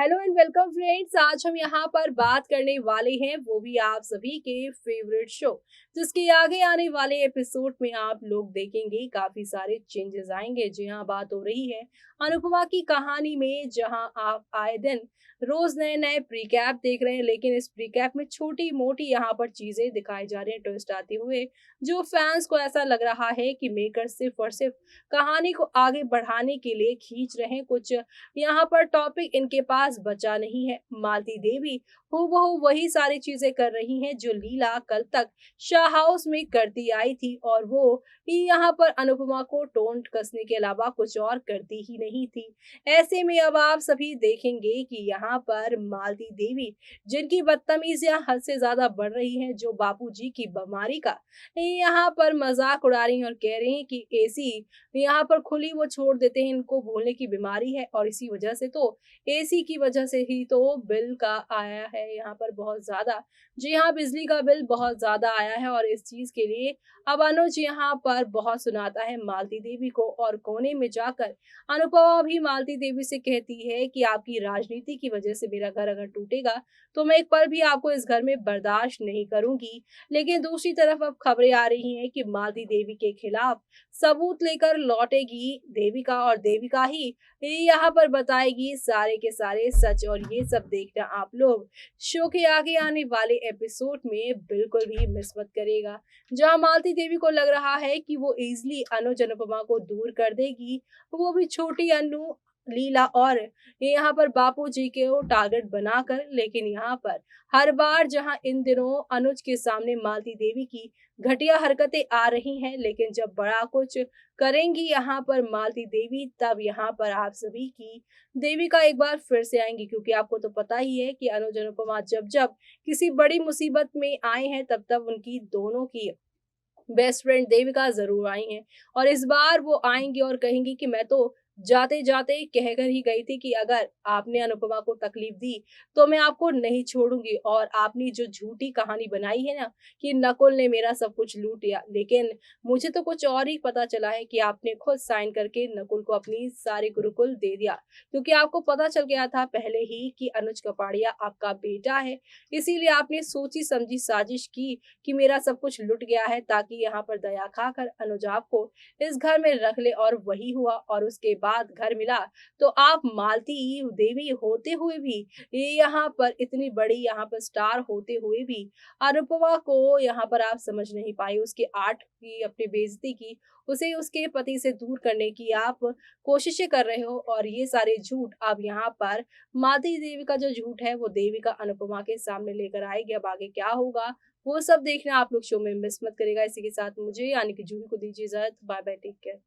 Hello and welcome friends. आज हम यहाँ पर बात करने वाले हैं वो भी आप सभी के फेवरेट शो जिसके आगे आने वाले एपिसोड में आप लोग देखेंगे काफी सारे चेंजेस आएंगे। जी हाँ, बात हो रही है अनुपमा की कहानी में, जहाँ आप आए दिन रोज नए नए प्रीकैप देख रहे हैं, लेकिन इस प्रीकैप में छोटी मोटी यहाँ पर चीजें दिखाई जा रही हैं ट्विस्ट आते हुए, जो फैंस को ऐसा लग रहा है कि मेकर सिर्फ और सिर्फ कहानी को आगे बढ़ाने के लिए खींच रहे हैं। कुछ यहाँ पर टॉपिक इनके पास बचा नहीं है। मालती देवी हूबहू वही सारी चीजें कर रही हैं जो लीला कल तक शाह हाउस में करती आई थी, और वो यहाँ पर अनुपमा को टोंट कसने के अलावा कुछ और करती ही नहीं थी। ऐसे में अब आप सभी देखेंगे कि यहाँ पर मालती देवी, जिनकी बदतमीजियां हद से ज्यादा बढ़ रही हैं, जो बापूजी की बीमारी का यहाँ पर मजाक उड़ा रही हैं और कह रही हैं कि एसी यहाँ पर खुली वो छोड़ देते हैं, इनको भूलने की बीमारी है, और इसी वजह से तो एसी की वजह से ही तो बिल का आया है यहाँ पर बहुत ज्यादा। जी हाँ, बिजली का बिल बहुत ज्यादा आया है, और इस चीज के लिए अब अनुज यहाँ पर बहुत सुनाता है मालती देवी को, और कोने में जाकर अनुपमा भी मालती देवी से कहती है कि आपकी राजनीति की वजह से मेरा घर अगर टूटेगा तो मैं एक पल भी आपको इस घर में बर्दाश्त नहीं करूंगी। लेकिन दूसरी तरफ अब खबरें आ रही हैं कि मालती देवी के खिलाफ सबूत लेकर लौटेगी देविका, और देविका ही यहाँ पर बताएगी सारे के सारे सच। और ये सब देखना आप लोग शो के आगे आने वाले एपिसोड में बिल्कुल भी मिस मत करेगा, जहाँ मालती देवी को लग रहा है कि वो इजिली अनुज अनुपमा को दूर कर देगी, वो भी छोटी अनु लीला और यहाँ पर बापूजी के वो टारगेट बनाकर। लेकिन यहाँ पर हर बार जहाँ इन दिनों अनुज के सामने मालती देवी की घटिया हरकतें आ रही हैं, लेकिन जब बड़ा कुछ करेंगी यहाँ पर मालती देवी, तब यहाँ पर आप सभी की देवी का एक बार फिर से आएंगी। क्योंकि आपको तो पता ही है कि अनुज अनुपमा जब जब किसी बड़ी मुसीबत में आए हैं, तब तब उनकी दोनों की बेस्ट फ्रेंड देविका जरूर आई हैं, और इस बार वो आएंगी और कहेंगी कि मैं तो जाते जाते कहकर ही गई थी कि अगर आपने अनुपमा को तकलीफ दी तो मैं आपको नहीं छोड़ूंगी। और आपने जो झूठी कहानी बनाई है ना कि नकुल ने मेरा सब कुछ लूट लिया, लेकिन मुझे तो कुछ और ही पता चला है कि आपने खुद साइन करके नकुल को अपनी सारी गुरुकुल दे दिया, क्योंकि आपको पता चल गया था पहले ही कि अनुज कपाड़िया आपका बेटा है। इसीलिए आपने सोची समझी साजिश की कि मेरा सब कुछ लुट गया है, ताकि यहाँ पर दया खाकर अनुजाब को इस घर में रख ले। और वही हुआ, और उसके बाद घर मिला तो आप मालती देवी होते हुए भी, ये यहाँ पर इतनी बड़ी यहाँ पर स्टार होते हुए भी अनुपमा को यहाँ पर आप समझ नहीं पाई। उसके आर्ट की, अपनी बेइज्जती की, उसे उसके पति से दूर करने की आप कोशिशें कर रहे हो, और ये सारे झूठ अब यहाँ पर मालती देवी का जो झूठ है वो देविका अनुपमा के सामने लेकर आएगी। अब आगे क्या होगा वो सब देखना आप लोग शो में मिस मत करेगा। इसी के साथ मुझे यानी कि जूही को दीजिए इजाजत। Bye bye, take care.